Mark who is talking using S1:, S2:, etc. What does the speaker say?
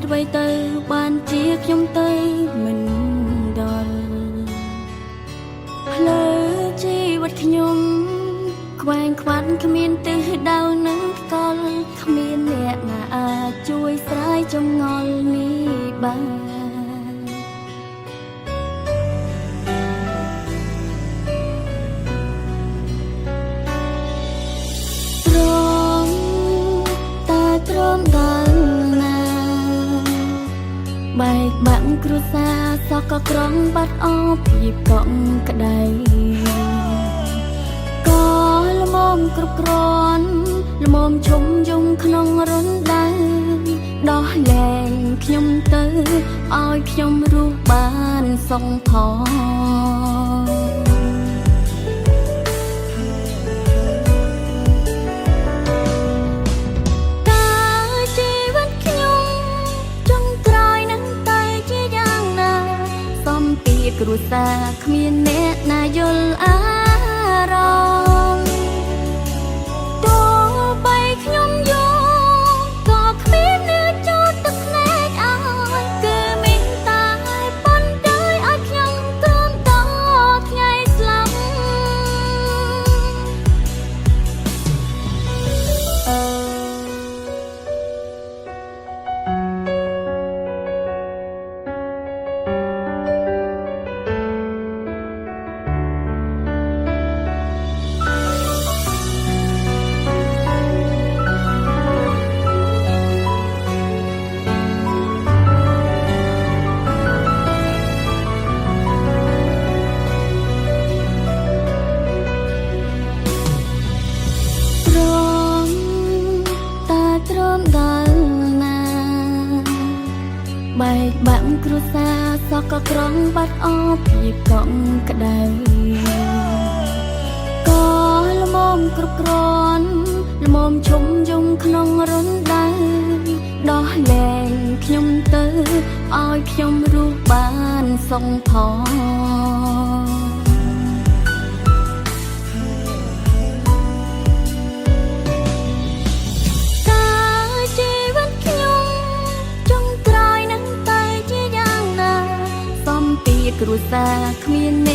S1: អ្វីទៅបានជាខ្ញុំទៅមិនដល់ផ្លូវជីវិតខ្ញុំខ្វែងខ្វាត់គ្មានទិសដៅនឹងថ្កល់គ្មានអ្នកណាអាចជួយស្រាយចម្ងល់នេះបានទ្រាំដល់ណាបែកបាក់គ្រួសារសក់ក៏ក្រំបាត់អស់ភាពកក់ក្ដៅក៏ល្មមគ្រប់គ្រាន់ល្មមឈុំយំក្នុងរណ្ដៅដោះលែងខ្ញុំទៅឲ្យខ្ញុំរស់បានសងផងគ្រួសារគ្មានអ្នកណាយល់អារម្មណ៍ទោះបីខ្ញុំយល់ក៏គ្មានអ្នកចូលទឹកភ្នែកឲ្យគឺមានតែប៉ុន្តែឲ្យខ្ញុំទ្រាំតថ្ងៃស្លាប់បែកបាក់គ្រួសារសក់ក៏ក្រំបាត់អស់ភាពកក់ក្ដៅក៏ល្មមគ្រប់គ្រាន់ល្មមឈុំយំក្នុងរណ្ដៅដោះលែងខ្ញុំទៅឲ្យខ្ញុំរស់បានសងផងគ្រួសារគ្មាន